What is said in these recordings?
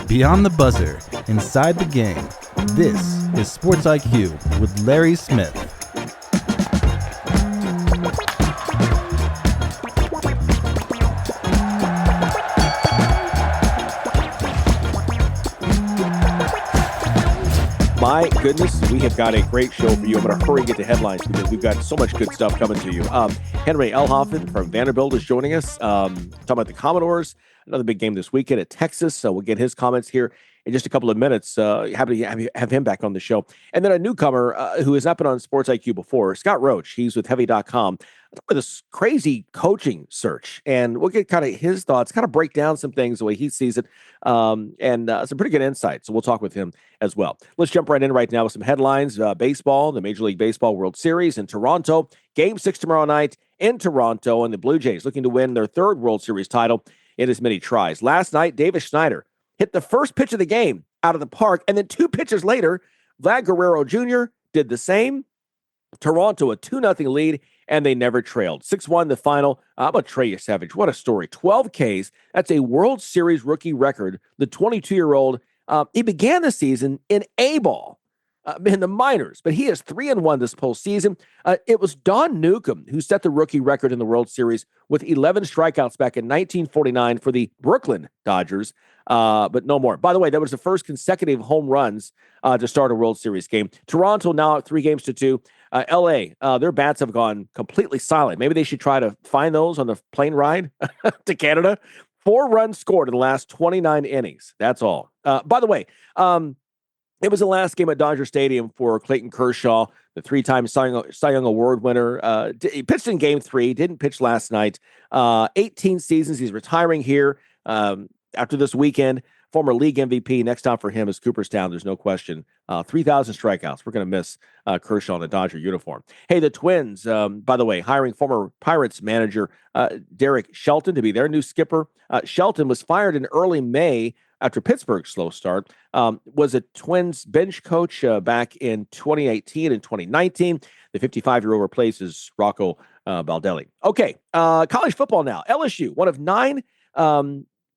Beyond the buzzer, inside the game, this is SportsIQ with Larry Smith. My goodness, we have got a great show for you. I'm going to hurry and get to headlines because we've got so much good stuff coming to you. Henry Oelhafen from Vanderbilt is joining us, talking about the Commodores. Another big game this weekend at Texas, so we'll get his comments here in just a couple of minutes. Happy to have him back on the show. And then a newcomer who has not been on SportsIQ before, Scott Roach. He's with Heavy.com. With this crazy coaching search, and we'll get kind of his thoughts, kind of break down some things the way he sees it, and some pretty good insights. So we'll talk with him as well. Let's jump right in right now with some headlines. Baseball, the Major League Baseball World Series in Toronto. Game 6 tomorrow night in Toronto, and the Blue Jays looking to win their third World Series title in as many tries. Last night, Davis Schneider hit the first pitch of the game out of the park, and then 2 pitches later, Vlad Guerrero Jr. did the same. Toronto a 2-0 lead, and they never trailed. 6-1 the final. How about Trey Yesavage? What a story. 12 Ks. That's a World Series rookie record. The 22-year-old, he began the season in A-ball, in the minors, but he is 3-1 this postseason. It was Don Newcomb who set the rookie record in the World Series with 11 strikeouts back in 1949 for the Brooklyn Dodgers, but no more. By the way, that was the first consecutive home runs to start a World Series game. Toronto now 3-2. LA, their bats have gone completely silent. Maybe they should try to find those on the plane ride to Canada. 4 runs scored in the last 29 innings. That's all. By the way, it was the last game at Dodger Stadium for Clayton Kershaw, the 3-time Cy Young Award winner. He pitched in Game 3, didn't pitch last night. 18 seasons. He's retiring here after this weekend. Former league MVP. Next time for him is Cooperstown. There's no question. 3,000 strikeouts. We're going to miss Kershaw in the Dodger uniform. Hey, the Twins, by the way, hiring former Pirates manager Derek Shelton to be their new skipper. Shelton was fired in early May after Pittsburgh's slow start. Was a Twins bench coach back in 2018 and 2019. The 55-year-old replaces Rocco Baldelli. Okay, college football now. LSU, one of 9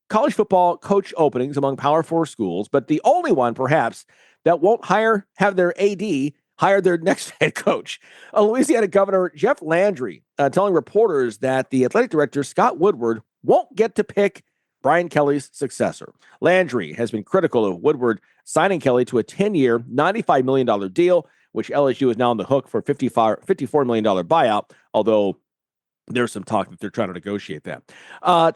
college football coach openings among Power 4 schools, but the only one, perhaps, that won't have their AD hire their next head coach. Louisiana Governor Jeff Landry telling reporters that the athletic director, Scott Woodward, won't get to pick Brian Kelly's successor. Landry has been critical of Woodward signing Kelly to a 10-year, $95 million deal, which LSU is now on the hook for $54 million buyout, although there's some talk that they're trying to negotiate that.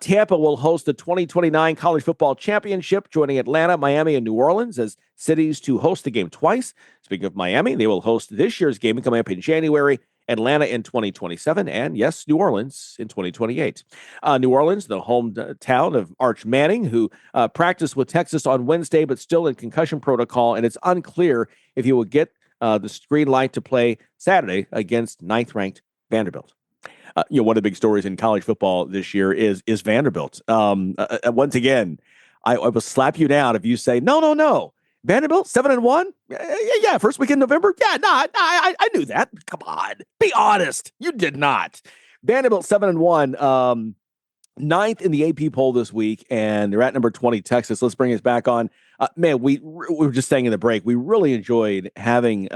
Tampa will host the 2029 College Football Championship, joining Atlanta, Miami, and New Orleans as cities to host the game twice. Speaking of Miami, they will host this year's game coming up in January, Atlanta in 2027, and yes, New Orleans in 2028. New Orleans, the hometown of Arch Manning, who practiced with Texas on Wednesday, but still in concussion protocol, and it's unclear if he will get the green light to play Saturday against ninth-ranked Vanderbilt. One of the big stories in college football this year is Vanderbilt. Once again, I will slap you down if you say, no. Vanderbilt, 7-1? Yeah, first week in November? Yeah, I knew that. Come on, be honest. You did not. Vanderbilt, 7-1, 9th in the AP poll this week, and they're at number 20, Texas. Let's bring us back on. Man, we were just saying in the break, we really enjoyed having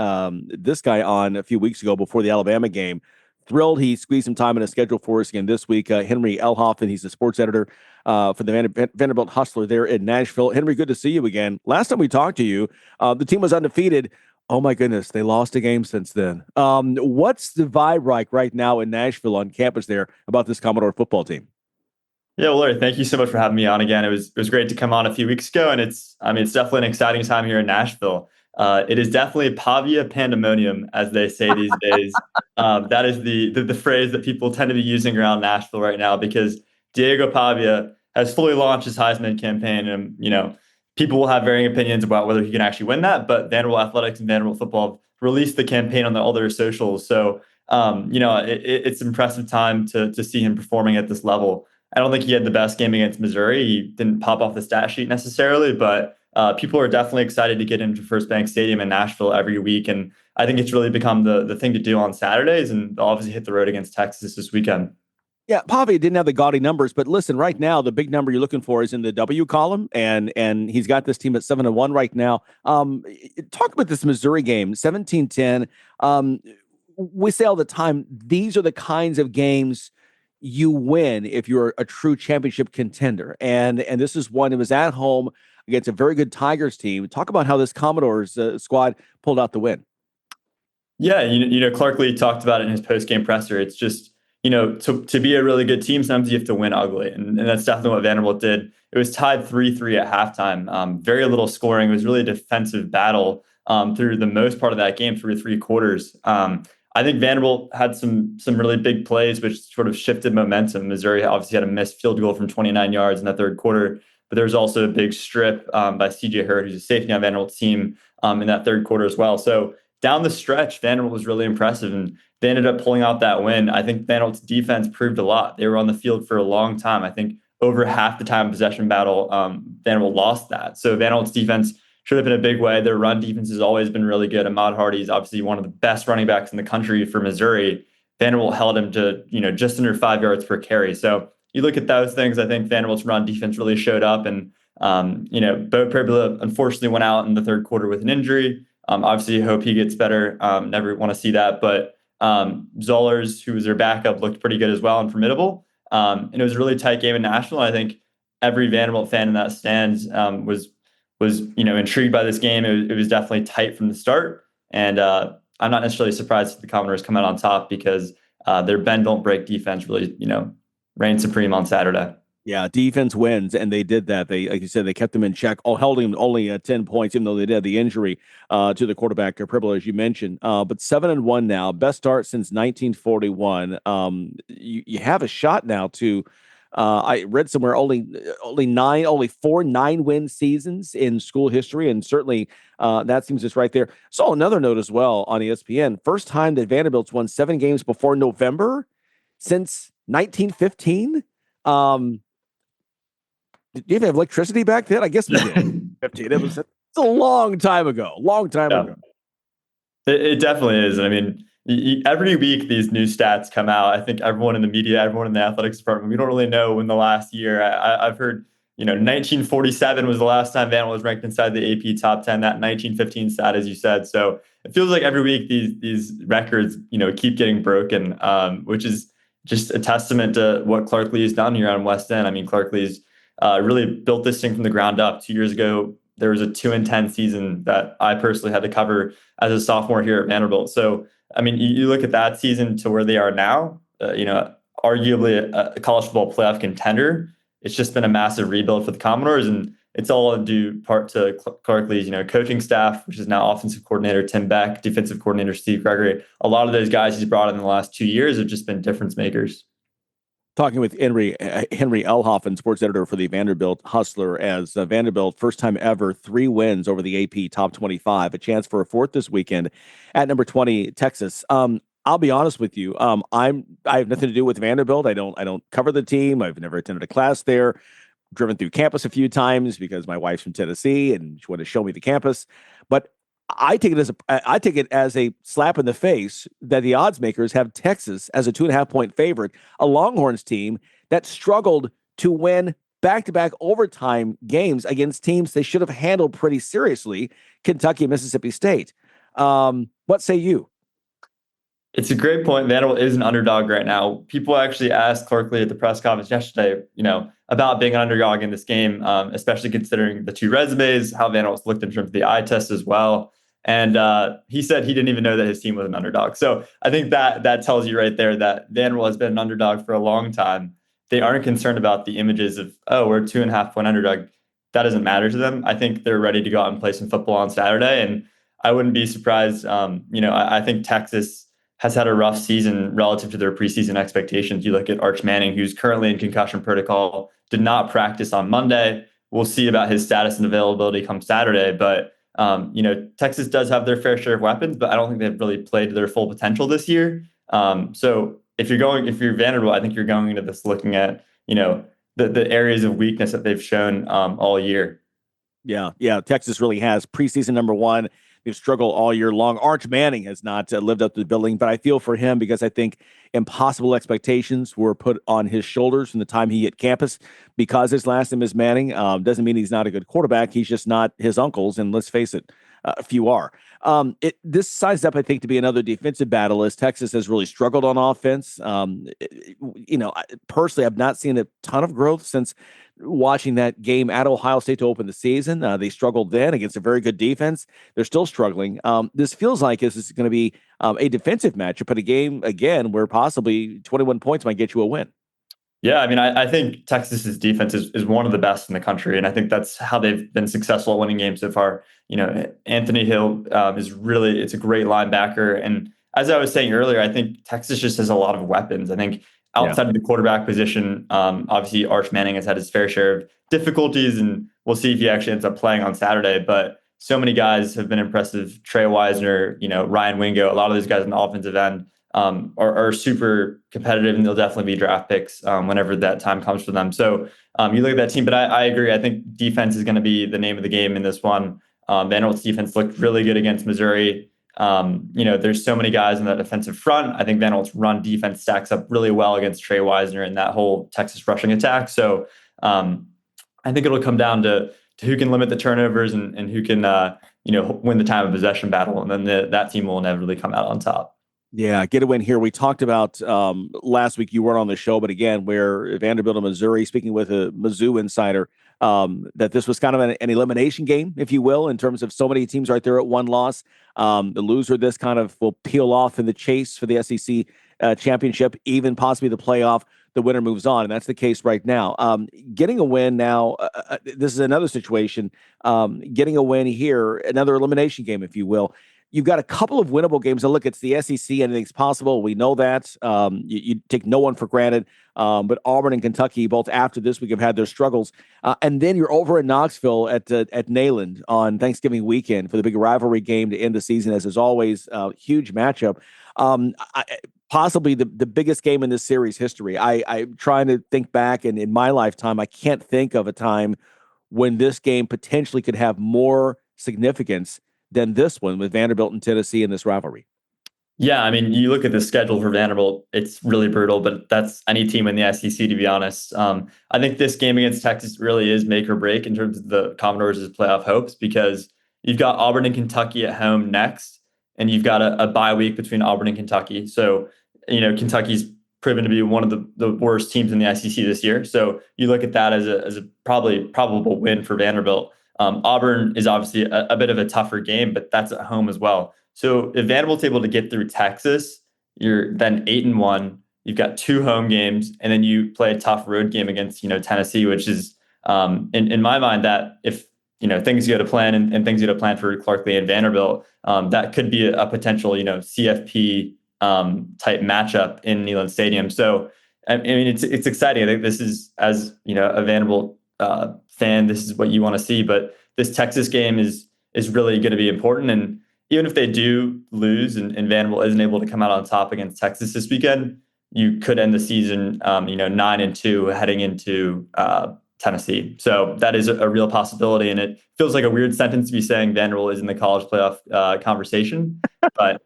this guy on a few weeks ago before the Alabama game. Thrilled he squeezed some time in his schedule for us again this week. Henry Oelhafen, he's the sports editor for the Vanderbilt Hustler there in Nashville. Henry, good to see you again. Last time we talked to you, the team was undefeated. Oh, my goodness, they lost a game since then. What's the vibe like right now in Nashville on campus there about this Commodore football team? Yeah, well, Larry, thank you so much for having me on again. It was great to come on a few weeks ago, and it's definitely an exciting time here in Nashville. It is definitely Pavia pandemonium, as they say these days. That is the phrase that people tend to be using around Nashville right now, because Diego Pavia has fully launched his Heisman campaign, and people will have varying opinions about whether he can actually win that. But Vanderbilt Athletics and Vanderbilt Football released the campaign on all their socials, so it's an impressive time to see him performing at this level. I don't think he had the best game against Missouri. He didn't pop off the stat sheet necessarily, but people are definitely excited to get into First Bank Stadium in Nashville every week. And I think it's really become the thing to do on Saturdays, and they'll obviously hit the road against Texas this weekend. Yeah, Pavia didn't have the gaudy numbers, but listen, right now the big number you're looking for is in the W column, and he's got this team at 7-1 right now. Talk about this Missouri game, 17-10. We say all the time, these are the kinds of games you win if you're a true championship contender, and this is one. It was at home against a very good Tigers team. Talk about how this Commodores squad pulled out the win. Yeah, Clark Lea talked about it in his post-game presser. It's just, to be a really good team, sometimes you have to win ugly. And that's definitely what Vanderbilt did. It was tied 3-3 at halftime. Very little scoring. It was really a defensive battle through the most part of that game, through 3 quarters. I think Vanderbilt had some really big plays, which sort of shifted momentum. Missouri obviously had a missed field goal from 29 yards in the third quarter, but there was also a big strip by C.J. Hurd, who's a safety on Vanderbilt's team in that third quarter as well. So down the stretch, Vanderbilt was really impressive, and they ended up pulling out that win. I think Vanderbilt's defense proved a lot. They were on the field for a long time. I think over half the time possession battle, Vanderbilt lost that. So Vanderbilt's defense showed up in a big way. Their run defense has always been really good. Ahmad Hardy is obviously one of the best running backs in the country for Missouri. Vanderbilt held him to just under 5 yards per carry. So you look at those things, I think Vanderbilt's run defense really showed up. And Bo Pavia unfortunately went out in the third quarter with an injury. Obviously, hope he gets better. Never want to see that. But Zollers, who was their backup, looked pretty good as well and formidable. And it was a really tight game in Nashville. I think every Vanderbilt fan in that stand was intrigued by this game. It was definitely tight from the start. And I'm not necessarily surprised that the Commodores come out on top because their bend don't break defense really reigned supreme on Saturday. Yeah, defense wins, and they did that. They, like you said, they kept them in check, held him only at 10 points, even though they did have the injury to the quarterback, Pribble, as you mentioned. But 7-1 now, best start since 1941. You have a shot now to. I read somewhere only 4 9-win seasons in school history, and certainly that seems just right there. Saw another note as well on ESPN. First time that Vanderbilt's won 7 games before November since 1915. Did you even have electricity back then? I guess we did. 15. It's a long time ago. Ago. It definitely is. I mean, every week these new stats come out. I think everyone in the media, everyone in the athletics department, we don't really know when the last year. I've heard, 1947 was the last time Vanderbilt was ranked inside the AP top 10. That 1915 stat, as you said. So it feels like every week these records, keep getting broken, which is just a testament to what Clark Lea has done here on West End. I mean, Clark Lea's really built this thing from the ground up. 2 years ago, there was a 2-10 season that I personally had to cover as a sophomore here at Vanderbilt. So, I mean, you look at that season to where they are now, arguably a college football playoff contender. It's just been a massive rebuild for the Commodores, and it's all due part to Clark Lea's, coaching staff, which is now offensive coordinator Tim Beck, defensive coordinator Steve Gregory. A lot of those guys he's brought in the last 2 years have just been difference makers. Talking with Henry Oelhafen, sports editor for the Vanderbilt Hustler, as Vanderbilt, first time ever, 3 wins over the AP top 25, a chance for a 4th this weekend at number 20, Texas. I'll be honest with you. I have nothing to do with Vanderbilt. I don't cover the team. I've never attended a class there. Driven through campus a few times because my wife's from Tennessee and she wanted to show me the campus. But I take it as a slap in the face that the odds makers have Texas as a 2.5-point favorite, a Longhorns team that struggled to win back-to-back overtime games against teams they should have handled pretty seriously, Kentucky and Mississippi State. What say you? It's a great point. Vanderbilt is an underdog right now. People actually asked Clark Lea at the press conference yesterday, about being an underdog in this game, especially considering the 2 resumes, how Vanderbilt's looked in terms of the eye test as well. And he said he didn't even know that his team was an underdog. So I think that tells you right there that Vanderbilt has been an underdog for a long time. They aren't concerned about the images of, we're a 2.5-point underdog. That doesn't matter to them. I think they're ready to go out and play some football on Saturday. And I wouldn't be surprised. I think Texas has had a rough season relative to their preseason expectations. You look at Arch Manning, who's currently in concussion protocol, did not practice on Monday. We'll see about his status and availability come Saturday. But Texas does have their fair share of weapons, but I don't think they've really played to their full potential this year. So if you're Vanderbilt, I think you're going into this looking at, the areas of weakness that they've shown all year. Yeah. Texas really has preseason number 1. They've struggled all year long. Arch Manning has not lived up to the billing, but I feel for him because I think impossible expectations were put on his shoulders from the time he hit campus because his last name is Manning. Doesn't mean he's not a good quarterback. He's just not his uncle's, and let's face it, a few are. This sized up, I think, to be another defensive battle as Texas has really struggled on offense. Personally, I've not seen a ton of growth since watching that game at Ohio State to open the season. They struggled then against a very good defense. They're still struggling. This feels like this is going to be a defensive matchup, but a game, again, where possibly 21 points might get you a win. Yeah, I mean, I think Texas's defense is one of the best in the country, and I think that's how they've been successful at winning games so far. Anthony Hill it's a great linebacker, and as I was saying earlier, I think Texas just has a lot of weapons. I think outside of the quarterback position, obviously Arch Manning has had his fair share of difficulties, and we'll see if he actually ends up playing on Saturday. But so many guys have been impressive. Trey Wisner, Ryan Wingo, a lot of those guys on the offensive end are super competitive, and they'll definitely be draft picks whenever that time comes for them. So you look at that team, but I agree. I think defense is going to be the name of the game in this one. Vanderbilt's defense looked really good against Missouri. There's so many guys in that defensive front. I think Vanderbilt's run defense stacks up really well against Trey Wisner and that whole Texas rushing attack. So I think it'll come down to who can limit the turnovers and who can win the time of possession battle, and then that team will inevitably come out on top. Yeah, get a win here. We talked about last week, you weren't on the show, but again, where Vanderbilt and Missouri, speaking with a Mizzou insider, that this was kind of an elimination game, if you will, in terms of so many teams right there at one loss. The loser of this kind of will peel off in the chase for the SEC championship, even possibly the playoff. The winner moves on, and that's the case right now. Getting a win now, this is another situation. Getting a win here, another elimination game, if you will. You've got a couple of winnable games. Now, look, it's the SEC. Anything's possible. We know that. You take no one for granted. But Auburn and Kentucky, both after this week, have had their struggles. And then you're over in Knoxville at Neyland on Thanksgiving weekend for the big rivalry game to end the season, as is always a huge matchup. Possibly the biggest game in this series history. I'm trying to think back, and in my lifetime, I can't think of a time when this game potentially could have more significance than this one with Vanderbilt and Tennessee in this rivalry. Yeah, I mean, you look at the schedule for Vanderbilt, it's really brutal, but that's any team in the SEC, to be honest. I think this game against Texas really is make or break in terms of the Commodores' playoff hopes, because you've got Auburn and Kentucky at home next, and you've got a bye week between Auburn and Kentucky. So, Kentucky's proven to be one of the worst teams in the SEC this year. So you look at that as a probable win for Vanderbilt. Auburn is obviously a bit of a tougher game, but that's at home as well. So if Vanderbilt's able to get through Texas, you're then 8-1. You've got 2 home games, and then you play a tough road game against Tennessee, which is in my mind that if things go to plan and things go to plan for Clark Lea and Vanderbilt, that could be a potential CFP type matchup in Neyland Stadium. So I mean it's exciting. I think this is, as a Vanderbilt fan, this is what you want to see. But this Texas game is really going to be important. And even if they do lose and Vanderbilt isn't able to come out on top against Texas this weekend, you could end the season 9-2 heading into Tennessee. So that is a real possibility. And it feels like a weird sentence to be saying Vanderbilt is in the college playoff conversation, but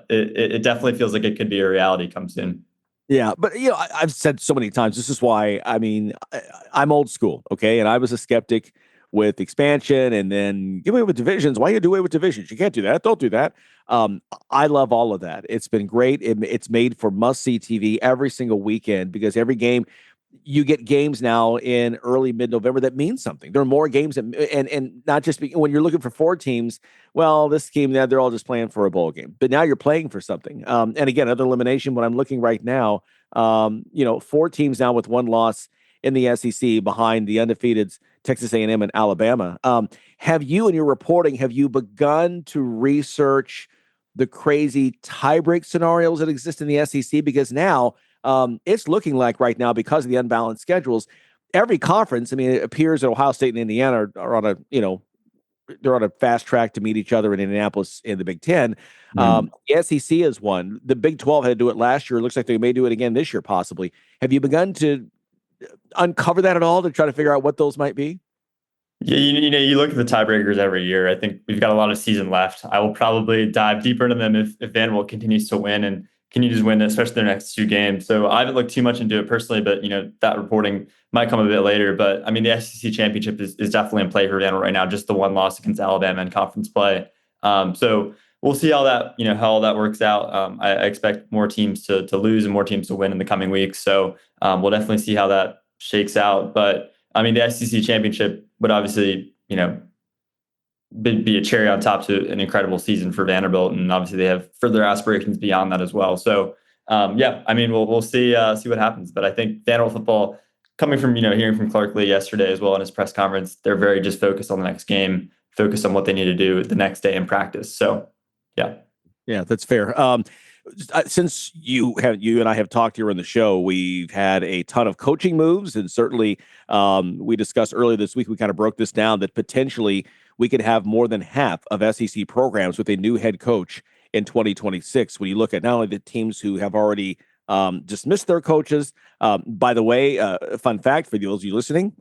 it definitely feels like it could be a reality come soon. Yeah, but I've said so many times, this is why, I'm old school, okay? And I was a skeptic with expansion and then give away with divisions. Why you do away with divisions? You can't do that. Don't do that. I love all of that. It's been great. It's made for must-see TV every single weekend, because every game, you get games now in early mid-November that mean something. There are more games and not just when you're looking for 4 teams. Well, this team, they're all just playing for a bowl game, but now you're playing for something. And again, other elimination. When I'm looking right now, 4 teams now with 1 loss in the SEC behind the undefeateds Texas A&M and Alabama. Have you, in your reporting, begun to research the crazy tiebreak scenarios that exist in the SEC? Because now it's looking like right now, because of the unbalanced schedules, every conference, it appears that Ohio State and Indiana are on a, they're on a fast track to meet each other in Indianapolis in the Big Ten. The SEC is one. The Big 12 had to do it last year. It looks like they may do it again this year, possibly. Have you begun to uncover that at all to try to figure out what those might be? Yeah, you look at the tiebreakers every year. I think we've got a lot of season left. I will probably dive deeper into them if Vanderbilt continues to win and can you just win, especially their next 2 games? So I haven't looked too much into it personally, but that reporting might come a bit later. But I mean, the SEC championship is definitely in play for Vanderbilt right now. Just the one loss against Alabama in conference play. So we'll see how all that works out. I expect more teams to lose and more teams to win in the coming weeks. So we'll definitely see how that shakes out. But I mean, the SEC championship would obviously, be a cherry on top to an incredible season for Vanderbilt, and obviously they have further aspirations beyond that as well. So, I mean, we'll see what happens. But I think Vanderbilt football, coming from hearing from Clark Lea yesterday as well in his press conference, they're very just focused on the next game, focused on what they need to do the next day in practice. So, yeah, that's fair. Since you and I have talked here on the show, we've had a ton of coaching moves, and certainly we discussed earlier this week. We kind of broke this down that potentially we could have more than half of SEC programs with a new head coach in 2026. When you look at not only the teams who have already dismissed their coaches. By the way, fun fact for those of you listening,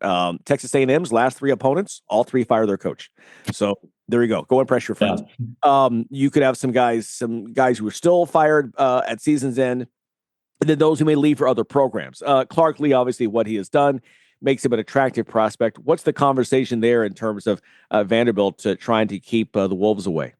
Texas A&M's last 3 opponents, all 3 fire their coach. So there you go. Go impress your friends. Yeah. You could have some guys who are still fired at season's end, and then those who may leave for other programs. Clark Lea, obviously, what he has done makes him an attractive prospect. What's the conversation there in terms of Vanderbilt trying to keep the Wolves away?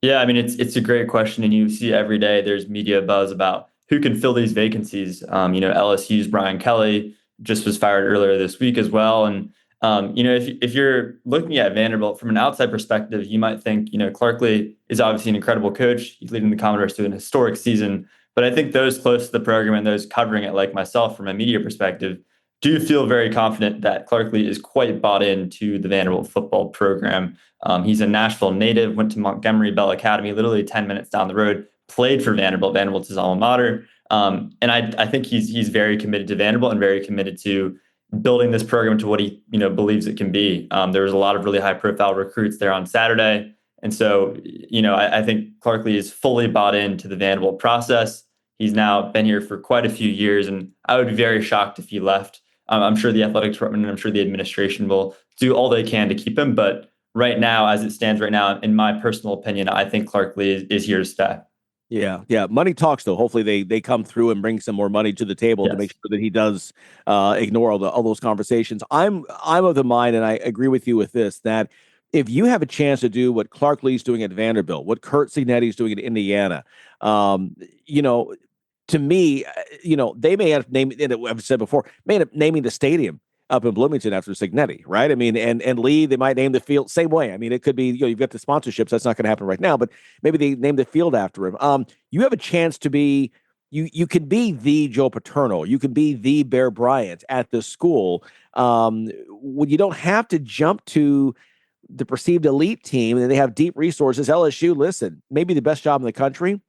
Yeah, I mean, it's a great question, and you see every day there's media buzz about who can fill these vacancies. LSU's Brian Kelly just was fired earlier this week as well. And, if you're looking at Vanderbilt from an outside perspective, you might think, Clark Lea is obviously an incredible coach. He's leading the Commodores to an historic season. But I think those close to the program and those covering it like myself from a media perspective do feel very confident that Clark Lea is quite bought into the Vanderbilt football program. He's a Nashville native, went to Montgomery Bell Academy, literally 10 minutes down the road, played for Vanderbilt. Vanderbilt's his alma mater. And I think he's very committed to Vanderbilt and very committed to building this program to what he believes it can be. There was a lot of really high profile recruits there on Saturday. And so, I think Clark Lea is fully bought into the Vanderbilt process. He's now been here for quite a few years, and I would be very shocked if he left. I'm sure the athletic department and I'm sure the administration will do all they can to keep him. But right now, as it stands right now, in my personal opinion, I think Clark Lea is here to stay. Yeah. Money talks, though. Hopefully they come through and bring some more money to the table to make sure that he does ignore all those conversations. I'm of the mind, and I agree with you with this, that if you have a chance to do what Clark Lea's doing at Vanderbilt, what Curt Cignetti's doing at Indiana, to me, they may have named, and I've said before, may end up naming the stadium up in Bloomington after Cignetti, right? I mean, and Lee, they might name the field same way. I mean, it could be, you've got the sponsorships. That's not going to happen right now, but maybe they name the field after him. You have a chance to be, you could be the Joe Paterno. You could be the Bear Bryant at the school. When you don't have to jump to the perceived elite team and they have deep resources. LSU, listen, maybe the best job in the country.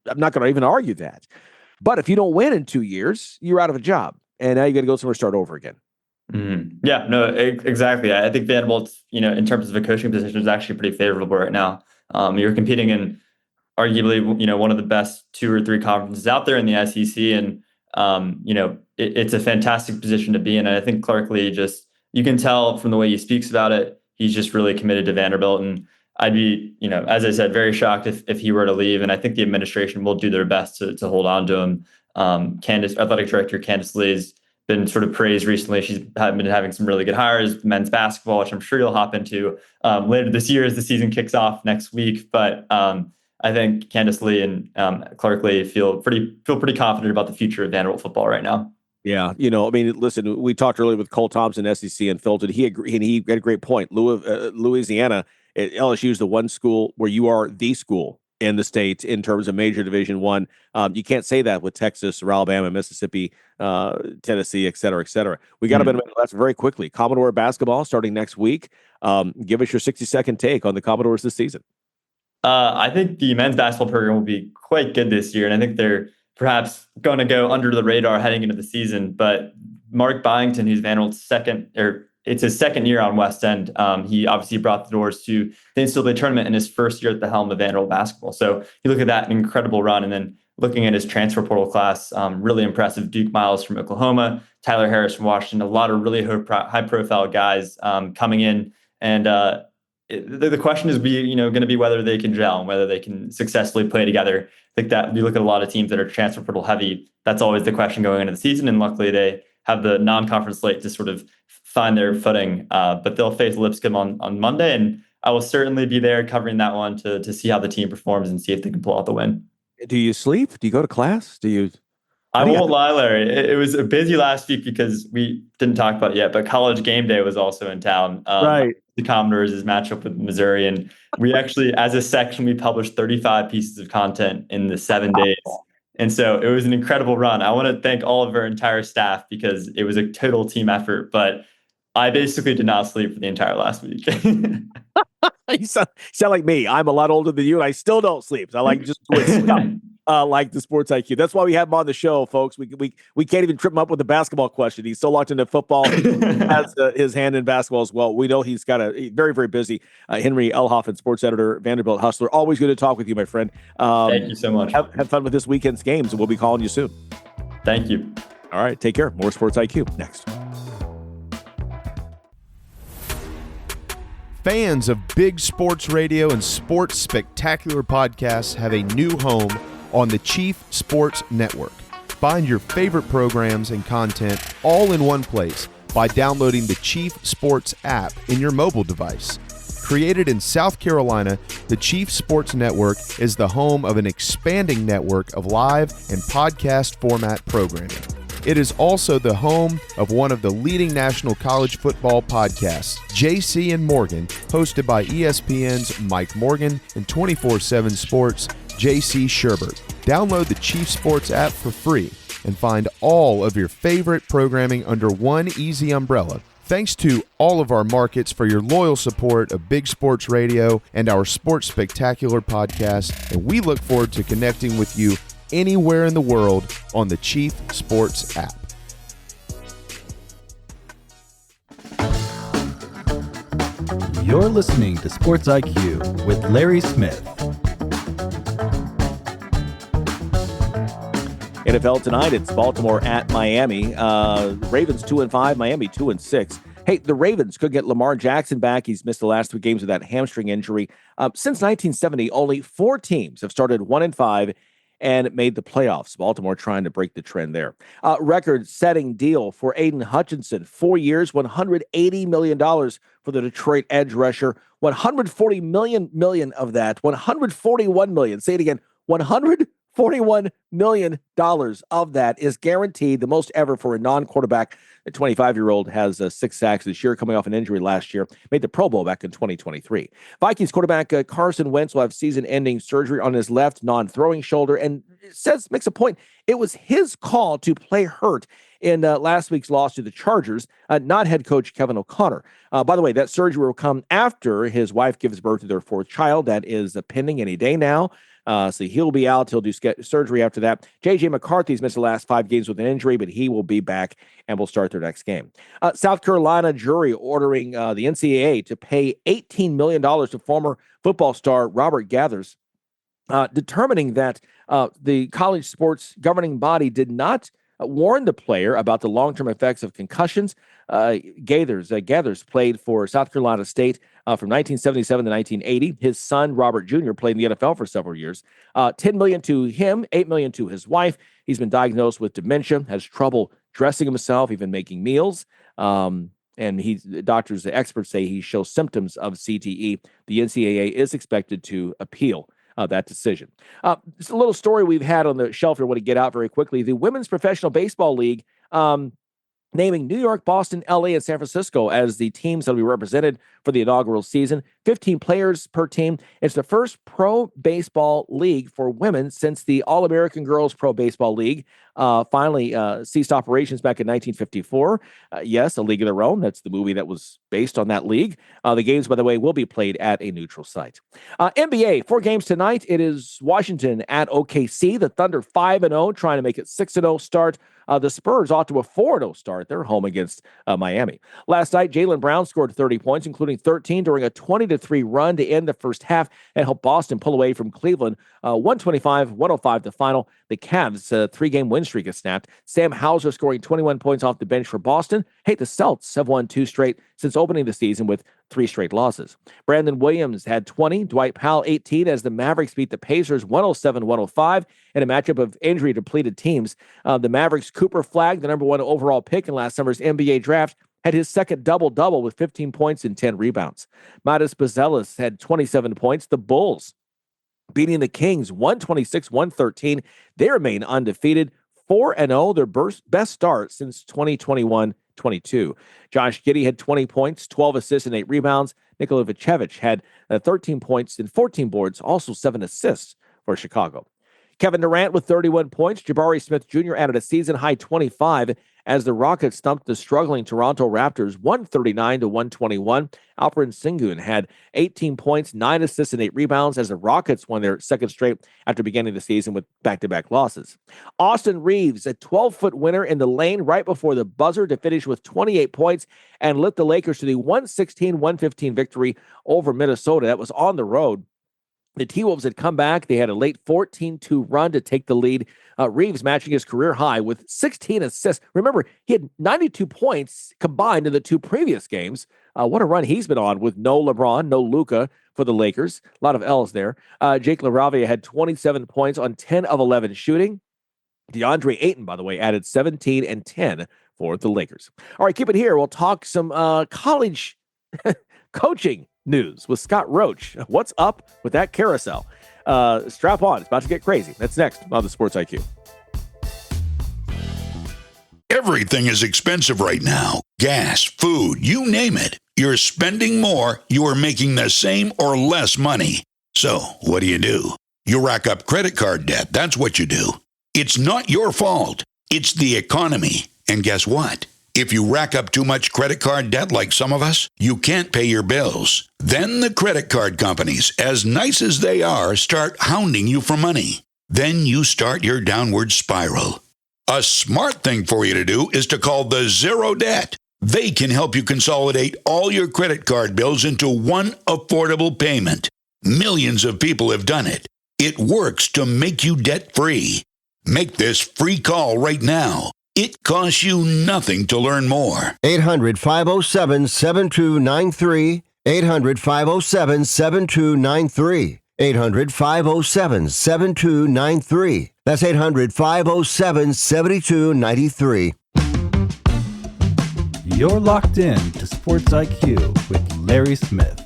I'm not going to even argue that. But if you don't win in 2 years, you're out of a job. And now you got to go somewhere and start over again. Mm-hmm. Yeah, no, exactly. I think Vanderbilt, in terms of a coaching position, is actually pretty favorable right now. You're competing in arguably, one of the best 2 or 3 conferences out there in the SEC. And, it's a fantastic position to be in. And I think Clark Lea you can tell from the way he speaks about it, he's just really committed to Vanderbilt. And I'd be, as I said, very shocked if he were to leave. And I think the administration will do their best to hold on to him. Athletic director Candace Lee has been sort of praised recently. She's been having some really good hires, men's basketball, which I'm sure you'll hop into later this year as the season kicks off next week. But I think Candace Lee and Clark Lea feel pretty confident about the future of Vanderbilt football right now. Yeah, listen, we talked earlier with Cole Thompson, SEC, and Phil. He agreed, and he had a great point. Louisiana, LSU is the one school where you are the school in the state in terms of major Division I. You can't say that with Texas or Alabama, Mississippi, Tennessee, et cetera, et cetera. We got to that's very quickly. Commodore basketball starting next week. Give us your 60-second take on the Commodores this season. I think the men's basketball program will be quite good this year, and I think they're perhaps going to go under the radar heading into the season. But Mark Byington, who's Vanderbilt's it's his second year on West End. He obviously brought the doors to the NCAA tournament in his first year at the helm of Vanderbilt basketball. So you look at that, an incredible run. And then looking at his transfer portal class, really impressive. Duke Miles from Oklahoma, Tyler Harris from Washington, a lot of really high profile guys coming in. And the question is going to be whether they can gel and whether they can successfully play together. I think that you look at a lot of teams that are transfer portal heavy. That's always the question going into the season. And luckily they have the non-conference slate to sort of find their footing. But they'll face Lipscomb on Monday, and I will certainly be there covering that one to see how the team performs and see if they can pull out the win. Do you sleep? Do you go to class? I won't lie, Larry. It was a busy last week because we didn't talk about it yet, but College Game Day was also in town. Right. The Commodores' matchup with Missouri. And we actually, as a section, we published 35 pieces of content in the 7 days. And so it was an incredible run. I want to thank all of our entire staff because it was a total team effort, but I basically did not sleep for the entire last week. You sound like me. I'm a lot older than you, and I still don't sleep. So I like just doing stuff like the Sports IQ. That's why we have him on the show, folks. We can't even trip him up with a basketball question. He's so locked into football, has his hand in basketball as well. We know he's got a very, very busy Henry Oelhafen, sports editor, Vanderbilt Hustler. Always good to talk with you, my friend. Thank you so much. Have fun with this weekend's games, and we'll be calling you soon. Thank you. All right, take care. More Sports IQ next. Fans of big sports radio and sports spectacular podcasts have a new home on the Chief Sports Network. Find your favorite programs and content all in one place by downloading the Chief Sports app in your mobile device. Created in South Carolina, the Chief Sports Network is the home of an expanding network of live and podcast format programming. It is also the home of one of the leading national college football podcasts, JC and Morgan, hosted by ESPN's Mike Morgan and 24/7 Sports' JC Sherbert. Download the Chief Sports app for free and find all of your favorite programming under one easy umbrella. Thanks to all of our markets for your loyal support of Big Sports Radio and our Sports Spectacular podcast, and we look forward to connecting with you anywhere in the world on the Chief Sports app. You're listening to Sports IQ with Larry Smith. NFL tonight, it's Baltimore at Miami. Ravens 2-5, Miami 2-6. Hey, the Ravens could get Lamar Jackson back. He's missed the last 3 games with that hamstring injury. Since 1970, only 4 teams have started 1-5 and made the playoffs. Baltimore trying to break the trend there. Record-setting deal for Aiden Hutchinson. 4 years, $180 million for the Detroit edge rusher. $140 million of that. $141 million. Say it again. $141 million of that is guaranteed, the most ever for a non-quarterback. The 25-year-old has 6 sacks this year, coming off an injury last year. Made the Pro Bowl back in 2023. Vikings quarterback Carson Wentz will have season-ending surgery on his left non-throwing shoulder, and makes a point. It was his call to play hurt in last week's loss to the Chargers, not head coach Kevin O'Connor. By the way, that surgery will come after his wife gives birth to their 4th child. That is pending any day now. So he'll be out. He'll do surgery after that. J.J. McCarthy's missed the last 5 games with an injury, but he will be back and will start their next game. South Carolina jury ordering the NCAA to pay $18 million to former football star Robert Gathers, determining that the college sports governing body did not warn the player about the long-term effects of concussions. Gathers played for South Carolina State from 1977 to 1980. His son, Robert Jr., played in the NFL for several years. $10 million to him, $8 million to his wife. He's been diagnosed with dementia, has trouble dressing himself, even making meals. And the experts say he shows symptoms of CTE. The NCAA is expected to appeal that decision. It's a little story we've had on the shelf here. I want to get out very quickly. The Women's Professional Baseball League naming New York, Boston, LA, and San Francisco as the teams that will be represented for the inaugural season. 15 players per team. It's the first pro baseball league for women since the All-American Girls Pro Baseball League finally ceased operations back in 1954. Yes, A League of Their Own. That's the movie that was based on that league. The games, by the way, will be played at a neutral site. NBA, 4 games tonight. It is Washington at OKC. The Thunder 5-0, trying to make it 6-0 start. The Spurs off to a 4-0 start. They're home against Miami. Last night, Jaylen Brown scored 30 points, including 13 during a 20-3 run to end the first half and helped Boston pull away from Cleveland. 125-105 the final. The Cavs' 3-game win streak is snapped. Sam Hauser scoring 21 points off the bench for Boston. Hey, the Celts have won 2 straight since opening the season with 3 straight losses. Brandon Williams had 20, Dwight Powell 18 as the Mavericks beat the Pacers 107-105 in a matchup of injury-depleted teams. The Mavericks' Cooper Flagg, the number 1 overall pick in last summer's NBA draft, had his second double-double with 15 points and 10 rebounds. Matas Buzelis had 27 points. The Bulls beating the Kings 126-113. They remain undefeated, 4-0, their best start since 2021-22. Josh Giddey had 20 points, 12 assists, and 8 rebounds. Nikola Vucevic had 13 points and 14 boards, also 7 assists for Chicago. Kevin Durant with 31 points. Jabari Smith Jr. added a season-high 25 as the Rockets stumped the struggling Toronto Raptors 139-121. Alperen Sengun had 18 points, 9 assists, and 8 rebounds as the Rockets won their second straight after beginning the season with back-to-back losses. Austin Reeves, a 12-foot winner in the lane right before the buzzer to finish with 28 points and lit the Lakers to the 116-115 victory over Minnesota. That was on the road. The T-Wolves had come back. They had a late 14-2 run to take the lead. Reeves matching his career high with 16 assists. Remember, he had 92 points combined in the 2 previous games. What a run he's been on with no LeBron, no Luka for the Lakers. A lot of L's there. Jake LaRavia had 27 points on 10 of 11 shooting. DeAndre Ayton, by the way, added 17 and 10 for the Lakers. All right, keep it here. We'll talk some college coaching news with Scott Roach. What's up with that carousel? Strap on. It's about to get crazy. That's next on the Sports IQ. Everything is expensive right now. Gas, food, you name it. You're spending more, you are making the same or less money. So, what do? You rack up credit card debt. That's what you do. It's not your fault. It's the economy. And guess what? If you rack up too much credit card debt like some of us, you can't pay your bills. Then the credit card companies, as nice as they are, start hounding you for money. Then you start your downward spiral. A smart thing for you to do is to call the Zero Debt. They can help you consolidate all your credit card bills into one affordable payment. Millions of people have done it. It works to make you debt-free. Make this free call right now. It costs you nothing to learn more. 800-507-7293. 800-507-7293. 800-507-7293. That's 800-507-7293. You're locked in to Sports IQ with Larry Smith.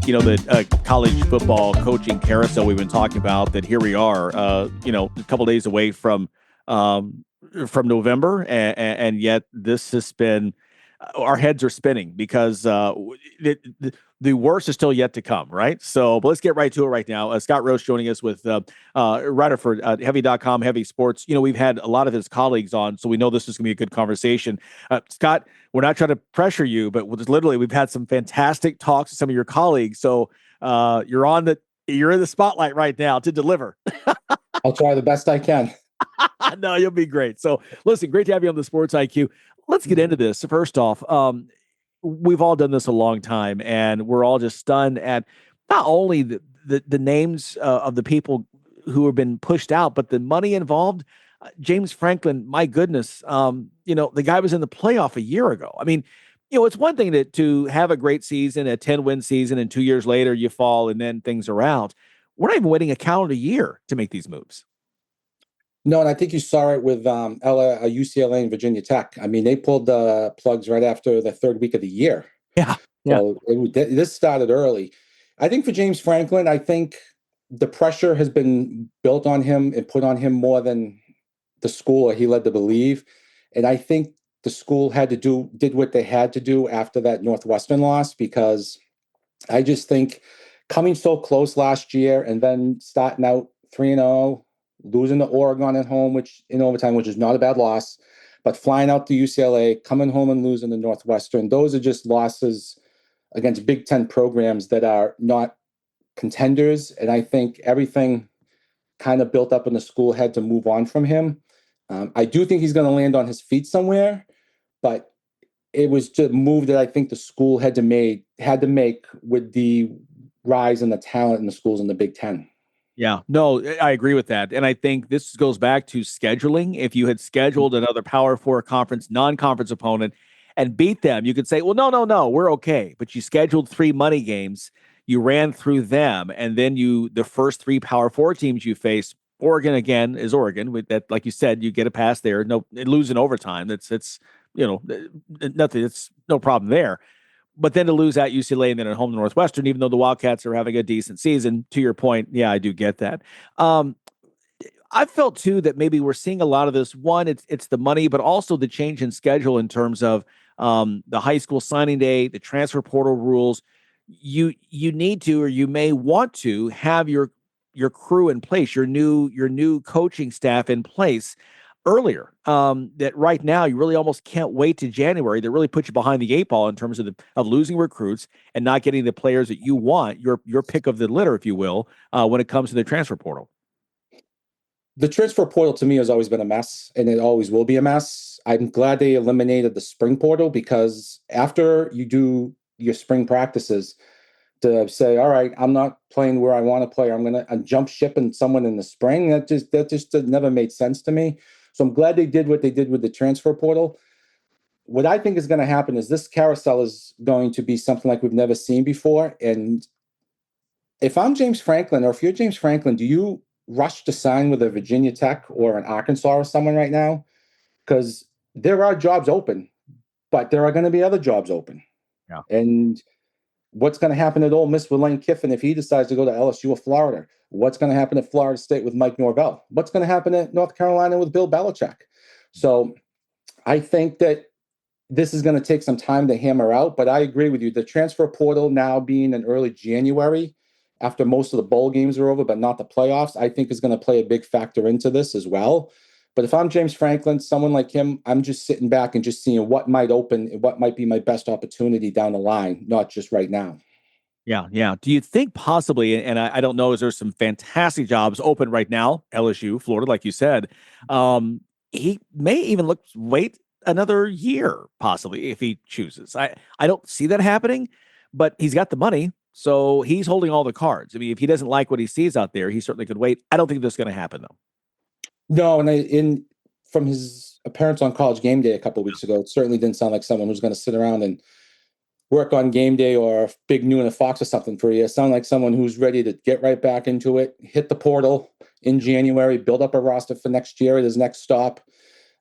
You know, the college football coaching carousel we've been talking about, that here we are, a couple days away from November. And yet this has been, our heads are spinning because the worst is still yet to come, right? So, but let's get right to it right now. Scott Roach joining us with writer for Heavy.com, Heavy Sports. You know, we've had a lot of his colleagues on, so we know this is going to be a good conversation. Scott, we're not trying to pressure you, but literally we've had some fantastic talks with some of your colleagues. So you're in the spotlight right now to deliver. I'll try the best I can. No, you'll be great. So listen, great to have you on the Sports IQ. Let's get into this. First off, we've all done this a long time, and we're all just stunned at not only the names of the people who have been pushed out, but the money involved. James Franklin, my goodness, the guy was in the playoff a year ago. I mean, it's one thing to have a great season, a 10-win season, and 2 years later you fall and then things are out. We're not even waiting a calendar year to make these moves. No, and I think you saw it with UCLA and Virginia Tech. I mean, they pulled the plugs right after the third week of the year. Yeah. So this started early. I think for James Franklin, I think the pressure has been built on him and put on him more than the school or he led to believe. And I think the school did what they had to do after that Northwestern loss, because I just think coming so close last year and then starting out 3-0, losing to Oregon at home, which in overtime, which is not a bad loss, but flying out to UCLA, coming home and losing to Northwestern, those are just losses against Big Ten programs that are not contenders. And I think everything kind of built up in the school had to move on from him. I do think he's going to land on his feet somewhere, but it was just a move that I think the school had to make with the rise in the talent in the schools in the Big Ten. Yeah, no, I agree with that. And I think this goes back to scheduling. If you had scheduled another Power Four conference, non-conference opponent and beat them, you could say, well, no, we're okay. But you scheduled 3 money games, you ran through them, and then the first 3 Power Four teams you face, Oregon again is Oregon. With that, like you said, you get a pass there. No, lose in overtime. It's nothing. It's no problem there. But then to lose at UCLA and then at home to Northwestern, even though the Wildcats are having a decent season, to your point, yeah, I do get that. I felt too that maybe we're seeing a lot of this. One, it's the money, but also the change in schedule in terms of the high school signing day, the transfer portal rules. You need to, or you may want to, have your crew in place, your new coaching staff in place earlier. That right now you really almost can't wait to January. That really puts you behind the 8 ball in terms of losing recruits and not getting the players that you want, your pick of the litter, if you will, when it comes to the transfer portal. The transfer portal to me has always been a mess, and it always will be a mess. I'm glad they eliminated the spring portal, because after you do your spring practices, to say, all right, I'm not playing where I want to play, I'm going to jump ship and someone in the spring, that just never made sense to me. So I'm glad they did what they did with the transfer portal. What I think is going to happen is this carousel is going to be something like we've never seen before. And if I'm James Franklin, or if you're James Franklin, do you rush to sign with a Virginia Tech or an Arkansas or someone right now? Because there are jobs open, but there are going to be other jobs open. Yeah. And what's going to happen at Ole Miss with Lane Kiffin if he decides to go to LSU or Florida? What's going to happen at Florida State with Mike Norvell? What's going to happen at North Carolina with Bill Belichick? So I think that this is going to take some time to hammer out, but I agree with you. The transfer portal now being in early January, after most of the bowl games are over, but not the playoffs, I think is going to play a big factor into this as well. But if I'm James Franklin, someone like him, I'm just sitting back and just seeing what might open and what might be my best opportunity down the line, not just right now. Yeah. Do you think possibly, and I don't know, is there some fantastic jobs open right now, LSU, Florida, like you said, he may even wait another year, possibly, if he chooses. I don't see that happening, but he's got the money, so he's holding all the cards. I mean, if he doesn't like what he sees out there, he certainly could wait. I don't think that's going to happen, though. No, and from his appearance on College Game Day a couple of weeks ago, it certainly didn't sound like someone who's going to sit around and work on game day or Big Noon at Fox or something for you. It sounds like someone who's ready to get right back into it, hit the portal in January, build up a roster for next year at his next stop.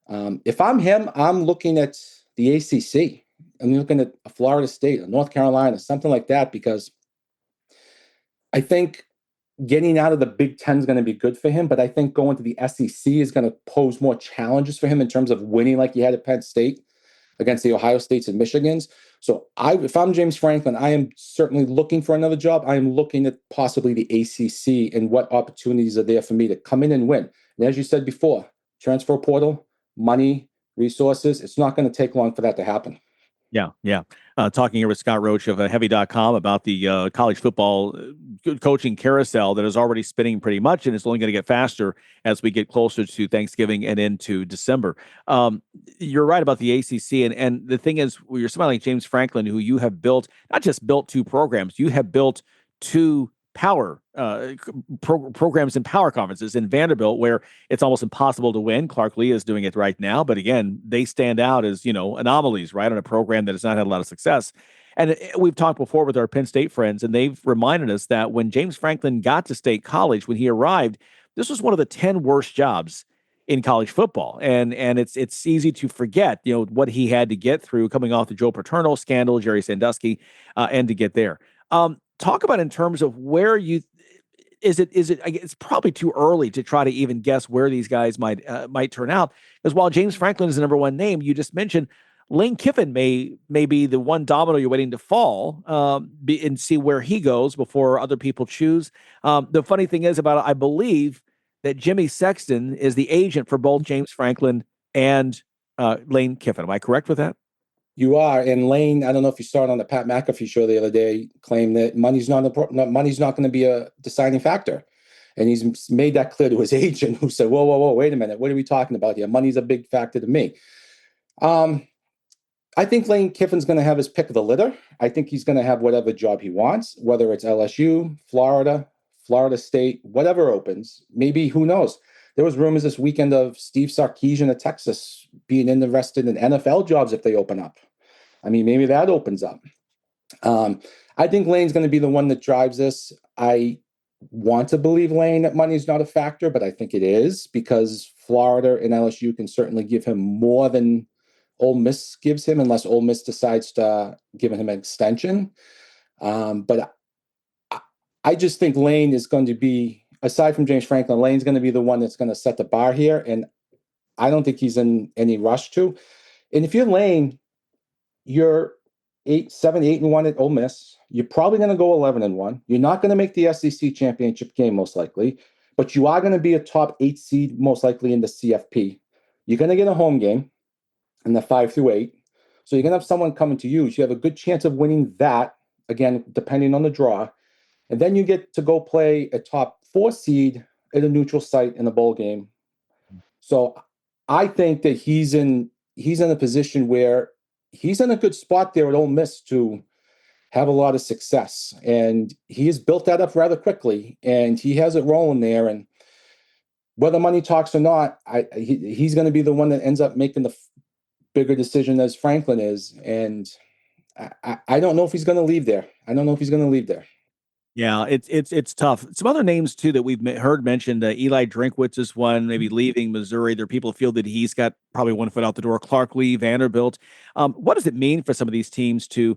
If I'm him, I'm looking at the ACC. I'm looking at a Florida State, a North Carolina, something like that, because I think getting out of the Big Ten is going to be good for him, but I think going to the SEC is going to pose more challenges for him in terms of winning like he had at Penn State against the Ohio States and Michigans. So if I'm James Franklin, I am certainly looking for another job. I am looking at possibly the ACC and what opportunities are there for me to come in and win. And as you said before, transfer portal, money, resources, it's not going to take long for that to happen. Yeah. Talking here with Scott Roach of Heavy.com about the college football coaching carousel that is already spinning pretty much, and it's only going to get faster as we get closer to Thanksgiving and into December. You're right about the ACC, and the thing is, you're smiling, James Franklin, who you have built, not just built 2 programs, you have built 2 power programs and power conferences in Vanderbilt, where it's almost impossible to win. Clark Lea is doing it right now, but again, they stand out as anomalies, right, on a program that has not had a lot of success. And we've talked before with our Penn State friends, and they've reminded us that when James Franklin got to State College, when he arrived, this was one of the 10 worst jobs in college football, and it's easy to forget what he had to get through coming off the Joe Paterno scandal, Jerry Sandusky, and to get there. Talk about in terms of where it's probably too early to try to even guess where these guys might turn out, because while James Franklin is the number one name, you just mentioned Lane Kiffin may be the one domino you're waiting to fall, and see where he goes before other people choose. The funny thing is about it, I believe that Jimmy Sexton is the agent for both James Franklin and Lane Kiffin. Am I correct with that? You are. And Lane, I don't know if you saw it on the Pat McAfee show the other day, claimed that money's not going to be a deciding factor. And he's made that clear to his agent, who said, whoa, wait a minute. What are we talking about here? Money's a big factor to me. I think Lane Kiffin's going to have his pick of the litter. I think he's going to have whatever job he wants, whether it's LSU, Florida, Florida State, whatever opens. Maybe, who knows? There was rumors this weekend of Steve Sarkisian of Texas being interested in NFL jobs if they open up. I mean, maybe that opens up. I think Lane's going to be the one that drives this. I want to believe, Lane, that money is not a factor, but I think it is, because Florida and LSU can certainly give him more than Ole Miss gives him, unless Ole Miss decides to give him an extension. But I just think Lane is going to be, aside from James Franklin, Lane's going to be the one that's going to set the bar here. And I don't think he's in any rush to. And if you're Lane, you're 7-8-1 at Ole Miss. You're probably going to go 11-1. You're not going to make the SEC championship game, most likely, but you are going to be a top 8 seed, most likely, in the CFP. You're going to get a home game in the 5-8. So you're going to have someone coming to you. So you have a good chance of winning that, again, depending on the draw. And then you get to go play a top 4 seed at a neutral site in a bowl game. So I think that he's in a position where he's in a good spot there at Ole Miss to have a lot of success. And he has built that up rather quickly, and he has it rolling there. And whether money talks or not, he's going to be the one that ends up making the bigger decision as Franklin is. And I don't know if he's going to leave there. Yeah, it's tough. Some other names too that we've heard mentioned. Eli Drinkwitz is one, maybe leaving Missouri. There are people who feel that he's got probably one foot out the door. Clark Lea, Vanderbilt. What does it mean for some of these teams to,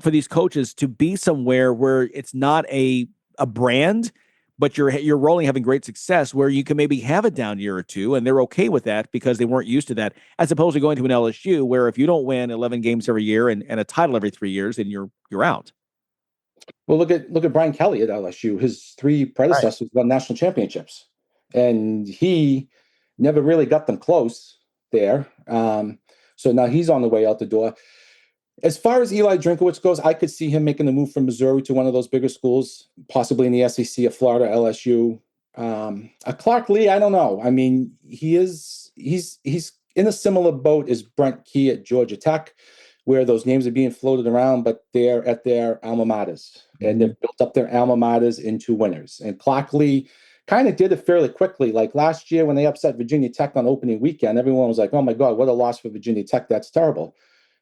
for these coaches to be somewhere where it's not a brand, but you're rolling, having great success, where you can maybe have a down year or two, and they're okay with that because they weren't used to that, as opposed to going to an LSU where if you don't win 11 games every year and a title every 3 years, then you're out. Well, look at Brian Kelly at LSU. His 3 predecessors won national championships, and he never really got them close there. So now he's on the way out the door. As far as Eli Drinkwitz goes, I could see him making the move from Missouri to one of those bigger schools, possibly in the SEC, of Florida, LSU. A Clark Lea, I don't know. I mean, he's in a similar boat as Brent Key at Georgia Tech, where those names are being floated around, but they're at their alma maters, and they've built up their alma maters into winners. And Clark Lea kind of did it fairly quickly. Like last year when they upset Virginia Tech on opening weekend, everyone was like, oh my God, what a loss for Virginia Tech. That's terrible.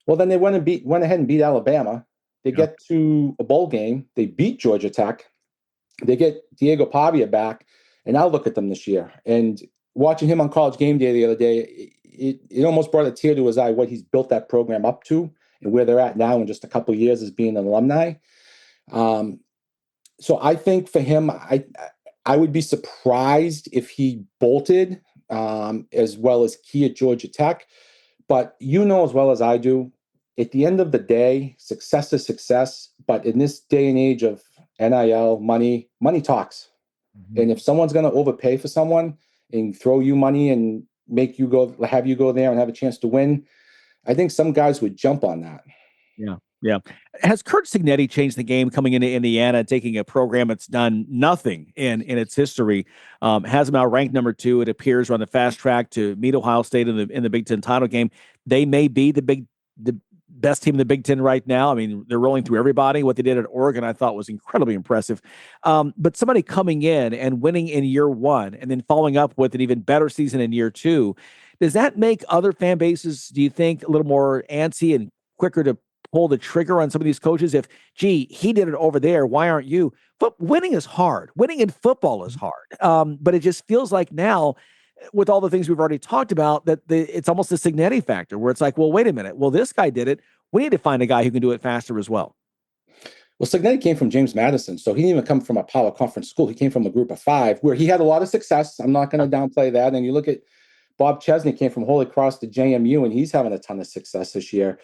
Well, then they went ahead and beat Alabama. They get to a bowl game. They beat Georgia Tech. They get Diego Pavia back, and now look at them this year. And watching him on College Game Day the other day, it almost brought a tear to his eye what he's built that program up to and where they're at now in just a couple of years as being an alumni. So I think for him, I would be surprised if he bolted as well as Key at Georgia Tech. But you know as well as I do, at the end of the day, success is success. But in this day and age of NIL, money talks. Mm-hmm. And if someone's going to overpay for someone and throw you money and have you go there and have a chance to win, I think some guys would jump on that. Yeah. Has Curt Cignetti changed the game coming into Indiana, taking a program that's done nothing in its history, has them out ranked number 2, it appears, on the fast track to meet Ohio State in the Big Ten title game? They may be the best team in the Big Ten right now. I mean, they're rolling through everybody. What they did at Oregon, I thought, was incredibly impressive. But somebody coming in and winning in year 1 and then following up with an even better season in year 2, does that make other fan bases, do you think, a little more antsy and quicker to pull the trigger on some of these coaches? If, gee, he did it over there, why aren't you? But winning is hard. Winning in football is hard. But it just feels like now, with all the things we've already talked about, that it's almost a Cignetti factor where it's like, well, wait a minute. Well, this guy did it. We need to find a guy who can do it faster as well. Well, Cignetti came from James Madison, so he didn't even come from a power conference school. He came from a group of 5 where he had a lot of success. I'm not going to downplay that. And you look at Bob Chesney, came from Holy Cross to JMU, and he's having a ton of success this year.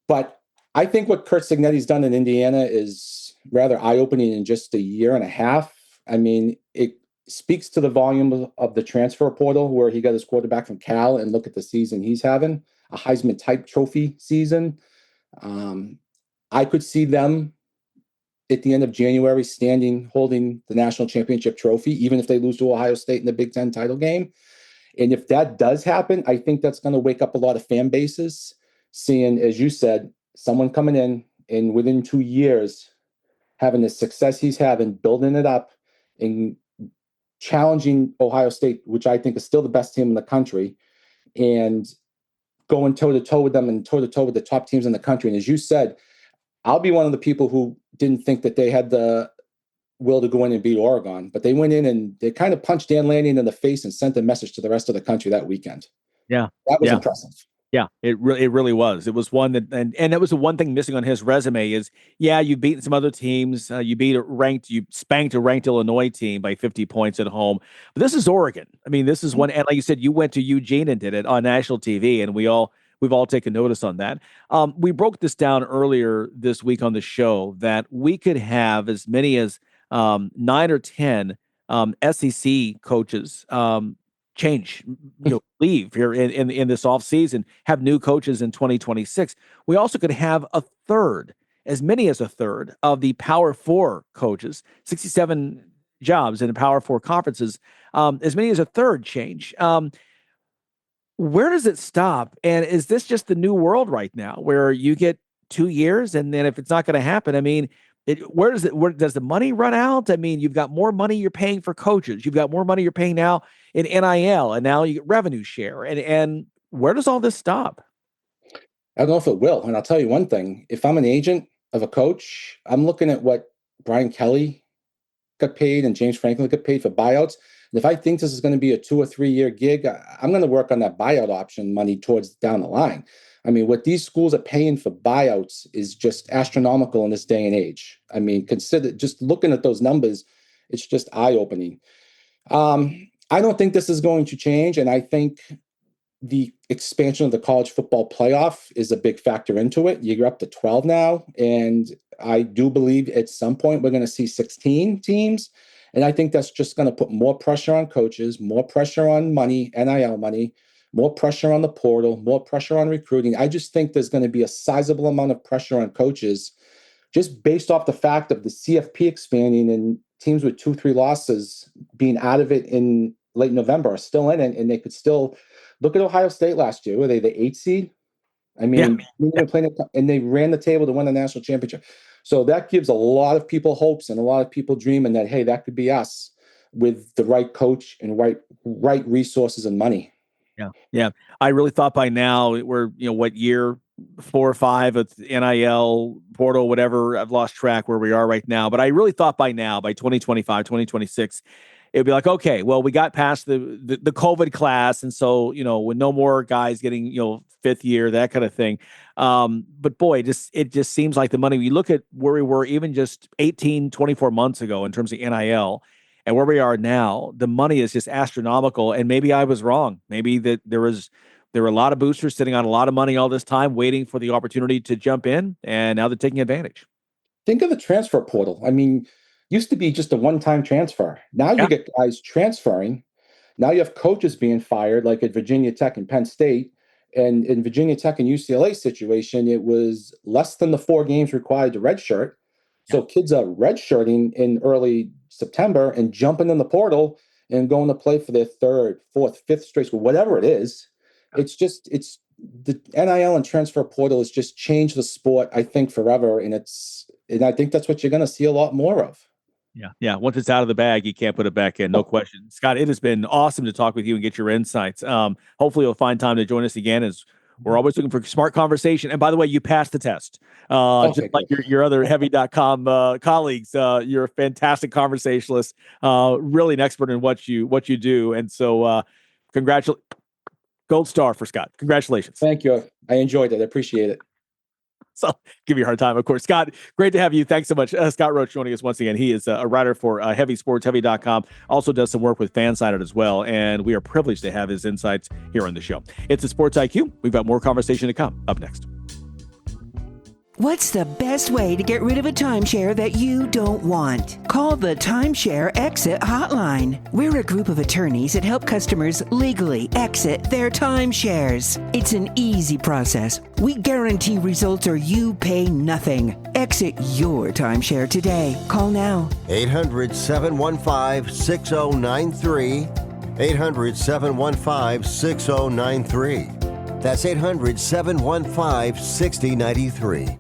But I think what Curt Cignetti's done in Indiana is rather eye-opening in just a year and a half. I mean, it speaks to the volume of the transfer portal, where he got his quarterback from Cal, and look at the season he's having, a Heisman-type trophy season. I could see them at the end of January holding the national championship trophy, even if they lose to Ohio State in the Big Ten title game. And if that does happen, I think that's going to wake up a lot of fan bases, seeing, as you said, someone coming in and within 2 years having the success he's having, building it up and challenging Ohio State, which I think is still the best team in the country, and going toe-to-toe with them and toe-to-toe with the top teams in the country. And as you said, I'll be one of the people who didn't think that they had the will to go in and beat Oregon, but they went in and they kind of punched Dan Lanning in the face and sent a message to the rest of the country that weekend. Yeah. That was impressive. Yeah, it really was. It was one that, and that was the one thing missing on his resume is, yeah, you've beaten some other teams. You spanked a ranked Illinois team by 50 points at home. But this is Oregon. I mean, this is one, and like you said, you went to Eugene and did it on national TV, and we've all taken notice on that. We broke this down earlier this week on the show that we could have as many as 9 or 10 SEC coaches change, leave here in this offseason, have new coaches in 2026. We also could have as many as a third of the Power 4 coaches, 67 jobs in the Power 4 conferences, as many as a third change. Where does it stop? And is this just the new world right now where you get 2 years and then if it's not going to happen, I mean, where does the money run out? I mean, you've got more money you're paying for coaches. You've got more money you're paying now in NIL, and now you get revenue share. And where does all this stop? I don't know if it will. And I'll tell you one thing. If I'm an agent of a coach, I'm looking at what Brian Kelly got paid and James Franklin got paid for buyouts. And if I think this is going to be a 2 or 3 year gig, I'm going to work on that buyout option money towards down the line. I mean, what these schools are paying for buyouts is just astronomical in this day and age. I mean, consider just looking at those numbers, it's just eye-opening. I don't think this is going to change, and I think the expansion of the college football playoff is a big factor into it. You're up to 12 now, and I do believe at some point we're going to see 16 teams, and I think that's just going to put more pressure on coaches, more pressure on money, NIL money, more pressure on the portal, more pressure on recruiting. I just think there's going to be a sizable amount of pressure on coaches just based off the fact of the CFP expanding and teams with 2-3 losses being out of it in late November are still in it, and they could still look at Ohio State last year. Were they the 8th seed? I mean, and they ran the table to win the national championship. So that gives a lot of people hopes and a lot of people dreaming that, hey, that could be us with the right coach and right resources and money. Yeah. I really thought by now we're, what year 4 or 5 of NIL portal, whatever. I've lost track where we are right now, but I really thought by now, by 2025, 2026, it'd be like, okay, well, we got past the COVID class. And so, with no more guys getting, 5th year, that kind of thing. But boy, it just seems like the money, we look at where we were even just 18, 24 months ago in terms of NIL, and where we are now, the money is just astronomical. And maybe I was wrong. Maybe that there were a lot of boosters sitting on a lot of money all this time, waiting for the opportunity to jump in, and now they're taking advantage. Think of the transfer portal. I mean, used to be just a one-time transfer. Now you get guys transferring. Now you have coaches being fired, like at Virginia Tech and Penn State. And in Virginia Tech and UCLA situation, it was less than the 4 games required to redshirt. So kids are redshirting in early September and jumping in the portal and going to play for their 3rd, 4th, 5th straight school, whatever it is. It's the NIL and transfer portal has just changed the sport, I think, forever. And I think that's what you're going to see a lot more of. Yeah. Once it's out of the bag, you can't put it back in. No question. Scott, it has been awesome to talk with you and get your insights. Hopefully you'll find time to join us again, as we're always looking for smart conversation. And by the way, you passed the test. Just like your other heavy.com colleagues. You're a fantastic conversationalist, really an expert in what you do. And so congratulations. Gold star for Scott. Congratulations. Thank you. I enjoyed it. I appreciate it. So give you a hard time, of course. Scott, great to have you. Thanks so much. Scott Roach joining us once again. He is a writer for Heavy Sports, heavy.com. Also does some work with Fansided as well. And we are privileged to have his insights here on the show. It's a Sports IQ. We've got more conversation to come up next. What's the best way to get rid of a timeshare that you don't want? Call the Timeshare Exit Hotline. We're a group of attorneys that help customers legally exit their timeshares. It's an easy process. We guarantee results or you pay nothing. Exit your timeshare today. Call now. 800-715-6093. 800-715-6093. That's 800-715-6093.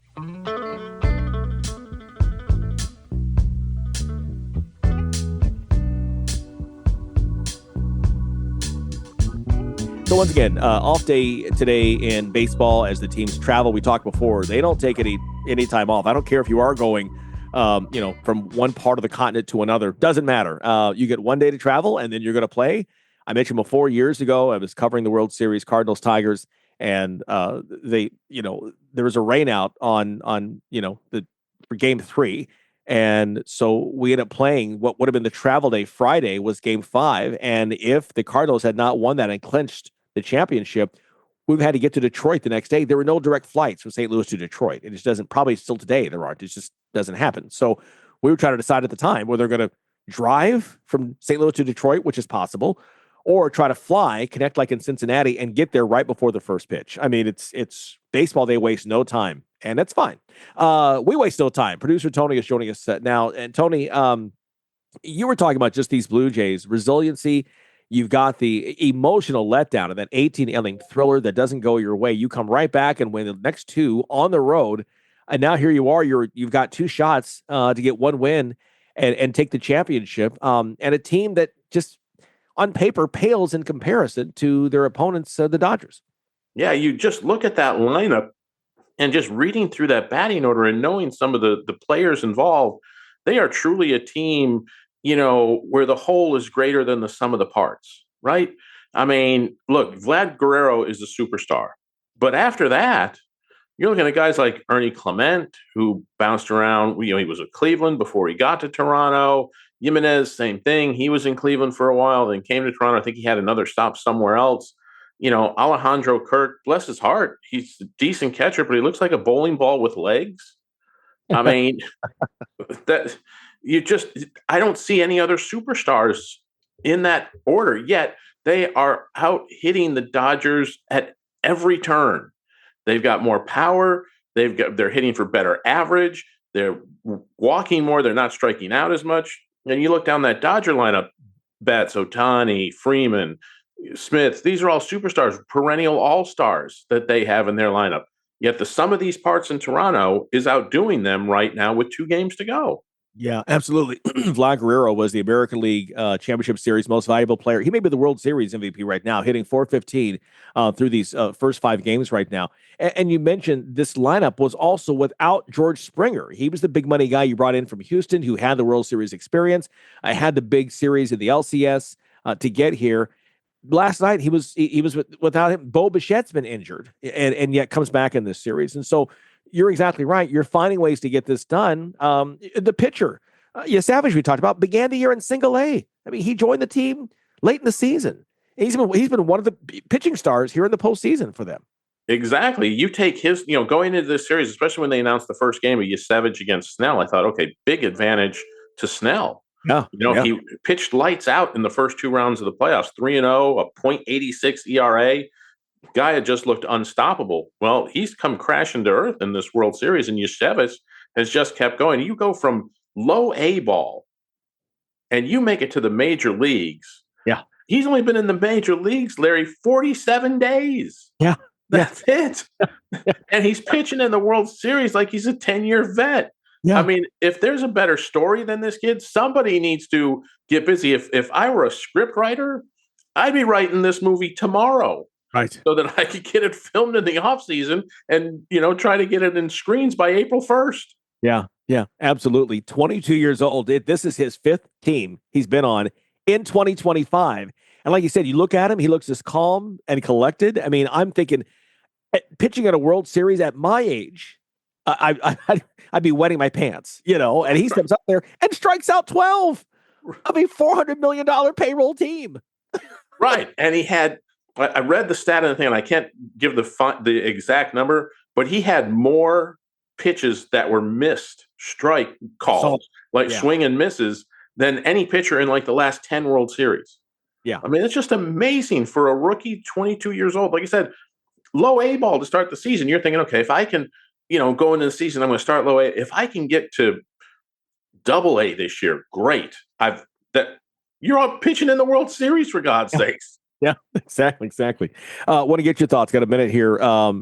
So once again, off day today in baseball as the teams travel. We talked before, they don't take any time off. I don't care if you are going, from one part of the continent to another. Doesn't matter. You get 1 day to travel, and then you're going to play. I mentioned before, years ago, I was covering the World Series, Cardinals, Tigers, and there was a rain out on for Game 3. And so we ended up playing what would have been the travel day. Friday was Game 5. And if the Cardinals had not won that and clinched the championship, we've had to get to Detroit the next day. There were no direct flights from St. Louis to Detroit. It just doesn't, probably still today there aren't. It just doesn't happen. So we were trying to decide at the time whether they're going to drive from St. Louis to Detroit, which is possible, or try to fly, connect like in Cincinnati, and get there right before the first pitch. I mean, it's baseball. They waste no time, and that's fine. We waste no time. Producer Tony is joining us now. And Tony, you were talking about just these Blue Jays resiliency. You've got the emotional letdown of that 18-inning thriller that doesn't go your way. You come right back and win the next two on the road, and now here you are. You've got two shots to get one win and take the championship. And a team that just on paper pales in comparison to their opponents, the Dodgers. Yeah, you just look at that lineup and just reading through that batting order and knowing some of the players involved, they are truly a team, where the whole is greater than the sum of the parts, right? I mean, look, Vlad Guerrero is a superstar. But after that, you're looking at guys like Ernie Clement, who bounced around. He was at Cleveland before he got to Toronto. Jimenez, same thing. He was in Cleveland for a while, then came to Toronto. I think he had another stop somewhere else. Alejandro Kirk, bless his heart, he's a decent catcher, but he looks like a bowling ball with legs. I mean, I don't see any other superstars in that order, yet they are out hitting the Dodgers at every turn. They've got more power. They're hitting for better average. They're walking more. They're not striking out as much. And you look down that Dodger lineup, Betts, Ohtani, Freeman, Smith, these are all superstars, perennial all-stars that they have in their lineup. Yet the sum of these parts in Toronto is outdoing them right now with 2 games to go. Yeah, absolutely. Vlad Guerrero was the American League Championship Series most valuable player. He may be the World Series MVP right now, hitting .415 through these first 5 games right now. And you mentioned this lineup was also without George Springer. He was the big money guy you brought in from Houston who had the World Series experience. I had the big series in the LCS to get here. Last night he was without him. Bo Bichette's been injured and yet comes back in this series. And so you're exactly right. You're finding ways to get this done. The pitcher, Yesavage, we talked about, began the year in single A. I mean, he joined the team late in the season. He's been one of the pitching stars here in the postseason for them. Exactly. You take his, going into this series, especially when they announced the first game of Yesavage against Snell, I thought, okay, big advantage to Snell. Yeah. He pitched lights out in the first 2 rounds of the playoffs, 3-0, a .86 ERA. Guy had just looked unstoppable. Well, he's come crashing to earth in this World Series, and Yesavage has just kept going. You go from low A ball and you make it to the major leagues. Yeah. He's only been in the major leagues, Larry, 47 days. Yeah. That's it. And he's pitching in the World Series like he's a 10-year vet. Yeah. I mean, if there's a better story than this kid, somebody needs to get busy. If I were a script writer, I'd be writing this movie tomorrow. Right. So that I could get it filmed in the off season and, try to get it in screens by April 1st. Yeah. Yeah, absolutely. 22 years old. This is his 5th team he's been on in 2025. And like you said, you look at him, he looks as calm and collected. I mean, I'm thinking pitching at a World Series at my age, I'd be wetting my pants, and he steps up there and strikes out 12 of a $400 million payroll team. Right. And he had, I read the stat and the thing, and I can't give the exact number, but he had more pitches that were missed strike calls, swing and misses, than any pitcher in like the last 10 World Series. Yeah. I mean, it's just amazing for a rookie, 22 years old. Like I said, low A ball to start the season. You're thinking, okay, if I can, go into the season, I'm going to start low A. If I can get to double A this year, great. You're all pitching in the World Series, for God's sakes. Yeah, exactly. Want to get your thoughts. Got a minute here.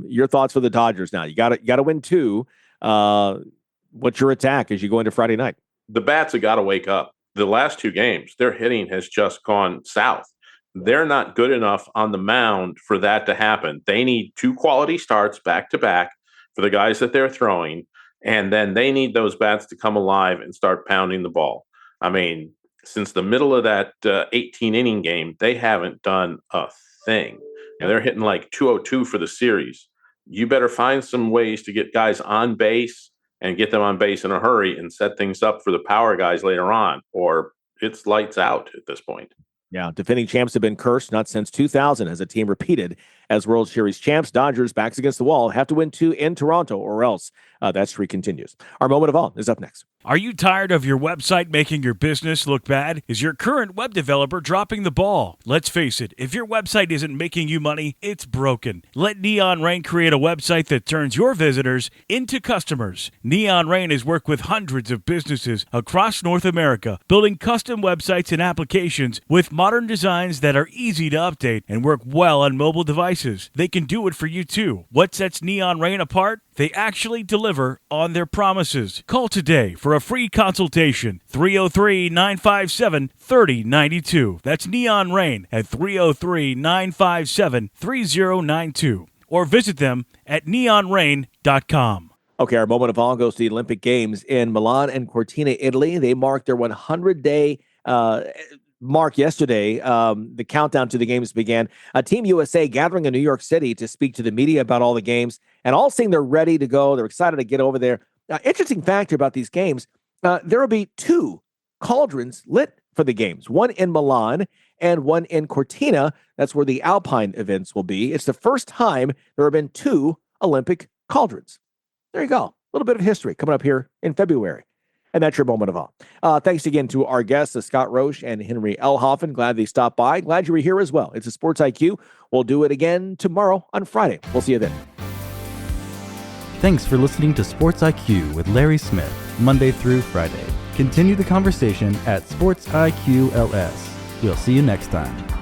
Your thoughts for the Dodgers now. You got to win 2. What's your attack as you go into Friday night? The bats have got to wake up. The last 2 games, their hitting has just gone south. They're not good enough on the mound for that to happen. They need 2 quality starts back to back for the guys that they're throwing, and then they need those bats to come alive and start pounding the ball. I mean, since the middle of that 18-inning game, they haven't done a thing. And they're hitting like 202 for the series. You better find some ways to get guys on base and get them on base in a hurry and set things up for the power guys later on, or it's lights out at this point. Yeah, defending champs have been cursed, not since 2000 as a team repeated as World Series champs. Dodgers, backs against the wall, have to win 2 in Toronto or else that streak continues. Our moment of awe is up next. Are you tired of your website making your business look bad? Is your current web developer dropping the ball? Let's face it, if your website isn't making you money, it's broken. Let Neon Rain create a website that turns your visitors into customers. Neon Rain has worked with hundreds of businesses across North America, building custom websites and applications with modern designs that are easy to update and work well on mobile devices. They can do it for you too. What sets Neon Rain apart? They actually deliver on their promises. Call today for a free consultation. 303-957-3092. That's Neon Rain at 303-957-3092. Or visit them at neonrain.com. Okay, our moment of awe goes to the Olympic Games in Milan and Cortina, Italy. They marked their 100-day mark yesterday. The countdown to the games began. Team USA gathering in New York City to speak to the media about all the games, and all saying they're ready to go. They're excited to get over there. Interesting factor about these games, there will be 2 cauldrons lit for the games, one in Milan and one in Cortina. That's where the Alpine events will be. It's the first time there have been 2 Olympic cauldrons. There you go. A little bit of history coming up here in February. And that's your moment of awe. Thanks again to our guests, Scott Roche and Henry Oelhafen. Glad they stopped by. Glad you were here as well. It's a Sports IQ. We'll do it again tomorrow on Friday. We'll see you then. Thanks for listening to Sports IQ with Larry Smith, Monday through Friday. Continue the conversation at SportsIQ LS. We'll see you next time.